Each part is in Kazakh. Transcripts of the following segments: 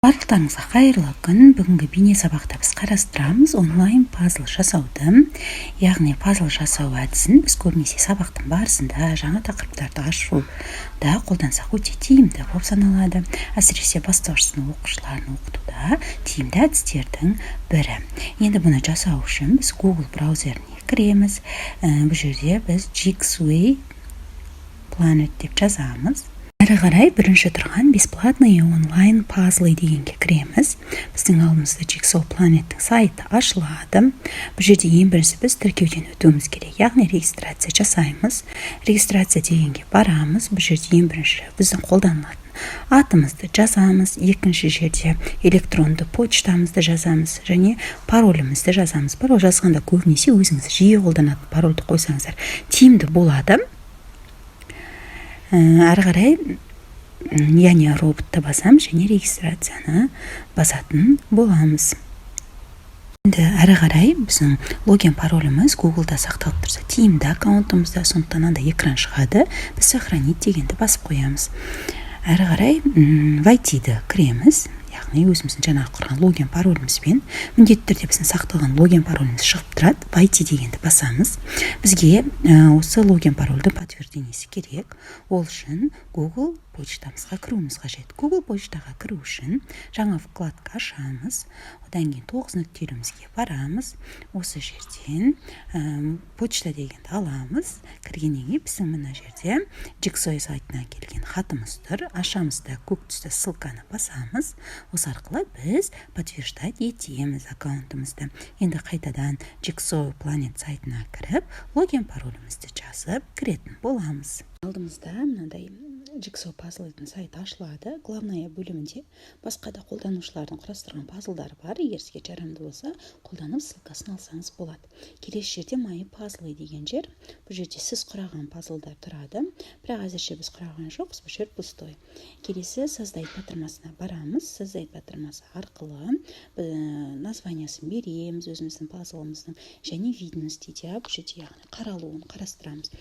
Барлықтарыңызға қайырлы күн. Бүгінгі бейне сабақта біз қарастырамыз онлайн пазл жасауды. Яғни пазл жасау әдісін біз көбінесе сабақтың барысында жаңа тақырыптарды ашуда қолдансақ өте тиімді болып саналады. Әсіресе бастауыш сынып оқушыларын оқытуда тиімді әдістердің бірі. Енді бұны жасау үшін біз Google браузеріне кіреміз. Бұл жерде біз Jigsaw Planet деп жазамыз. Әрі қарай бірінші тұрған бесплатные онлайн пазлы дегенге кіреміз. Біздің алдымызда Jigsaw Planet'тің сайты ашылады. Бұл жерде ең бірінші біз тіркеуден өтуіміз керек, яғни регистрация жасаймыз. Регистрация дегенге барамыз. Бұл жерде ең бірінші біздің қолданылатын атымызды жазамыз. Екінші жерде электронды почтамызды жазамыз және паролімізді жазамыз. Пароль жазғанда көбінесе өзіңіз жиі қолданатын парольді қойсаңыздар тиімді болады. Әрі қарай яғни роботты басамыз және регистрацияны басатын боламыз. Енді әрі қарай біздің логин пароліміз Google-да сақталып тұрса тиімді аккаунтымызда, сондықтан анда экран шығады. Біз сохранить дегенді басып қоямыз. Әрі қарай войти-ді кіреміз. Яғни өзіміздің жаңағы құрған логин паролімізбен міндетті түрде біздің сақталған логин пароліміз шығып тұрады. Войти дегенді басамыз. Бізге осы логин парольді подтверждениесі керек. Ол үшін Google почтамызға кіруіміз қажет. Google почтаға кіру үшін жаңа вкладка ашамыз. Одан кейін 9 нүктелімізге барамыз. Осы жерден почта дегенді аламыз. Кіргеннен кейін біздің мына жерде Jigsaw сайтына келген хатымыз тұр. Ашамыз да көк түсті ссылканы басамыз. Осы арқылы біз подтверждать етеміз аккаунтымызды. Енді қайтадан Jigsaw Planet сайтына кіріп, логин паролімізді жазып кіретін боламыз. Алдымызда мынандай Jigsaw пазлдың сайты ашылады. Главная бөлімінде басқа да қолданушылардың құрастырған пазлдары бар. Егер сізге жарамды болса, қолданып ссылкасын алсаңыз болады. Келесі жерде My Puzzle деген жер. Бұл жерде сіз құраған пазлдар тұрады. Бірақ әзірше біз құраған жоқпыз, бұл жер пустой. Келесі создать батырмасына барамыз. Создать батырмасы арқылы названиясын береміз өзіміздің пазлымыздың және видности де бұл жерде яғни қаралуын қарастырамыз.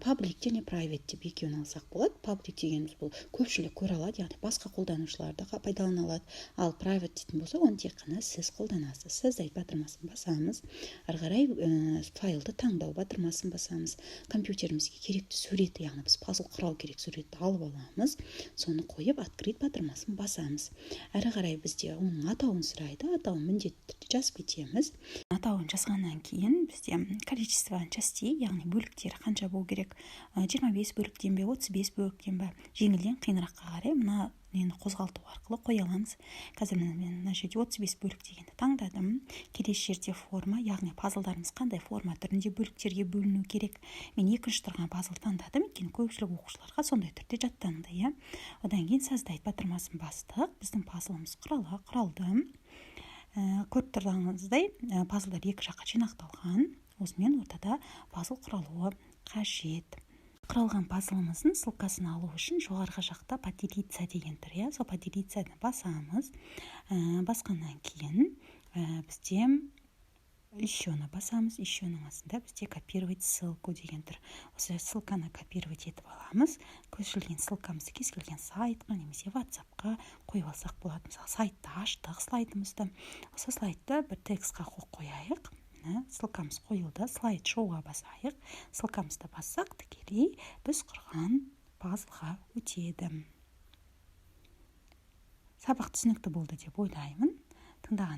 Public және private деп екеуін алсақ болады. Public дегеніміз бұл көпшілік көре алады, яғни басқа қолданушыларды пайдалана алады. Ал private дейтін болса, оны тек қана сіз қолданасыз. Создать батырмасын басамыз. Әрі қарай файлды таңдау батырмасын басамыз. Компьютерімізге керекті суреті, яғни біз пазл құрау керек суретті алып аламыз. Соны қойып открыть батырмасын басамыз. Әрі қарай бізде оның атауын сұрайды. Атауын міндетті түрде жазып кетеміз. Атауын жазғаннан кейін бізде количество частей, яғни бөліктері қанша болу керек? 25 бөліктен бе, 35 бөліктен бе? Жеңілден қиыныраққа қарай мына нені қозғалту арқылы қоя аламыз. Қазір мен мына жерде 35 бөлік дегенді таңдадым. Келесі жерде форма, яғни пазлдарымыз қандай форма түрінде бөліктерге бөліну керек. Мен екінші тұрған пазл таңдадым, екен көпшілік оқушыларға сондай түрде жаттанды, иә. Одан кейін создать батырмасын бастық. Біздің пазлымыз құралды. Көріп тұрғаныңыздай, пазлдар екі жаққа жинақталған. Осымен ортада пазл құралуы қажет. Құралған пазлымыздың ссылкасын алу үшін жоғарғы жақта поделиться деген тұр, иә. Сол поделицаны басамыз. Басқаннан кейін бізде ещені басамыз. Ещенің астында бізде копировать ссылку деген тұр. Осы ссылканы копировать етіп аламыз. Көшірілген ссылкамызды кез келген сайтқа немесе WhatsApp-қа қойып алсақ болады. Мысалы, сайтты аштық слайдымызды. Осы слайдты бір текстқа қойайық. Ссылкамыз қойылды. Слайд шоуға басайық. Ссылкамызды бассақ, тікелей біз құрған пазлға өтеді. Сабақ түсінікті болды деп ойлаймын. Тыңдағанда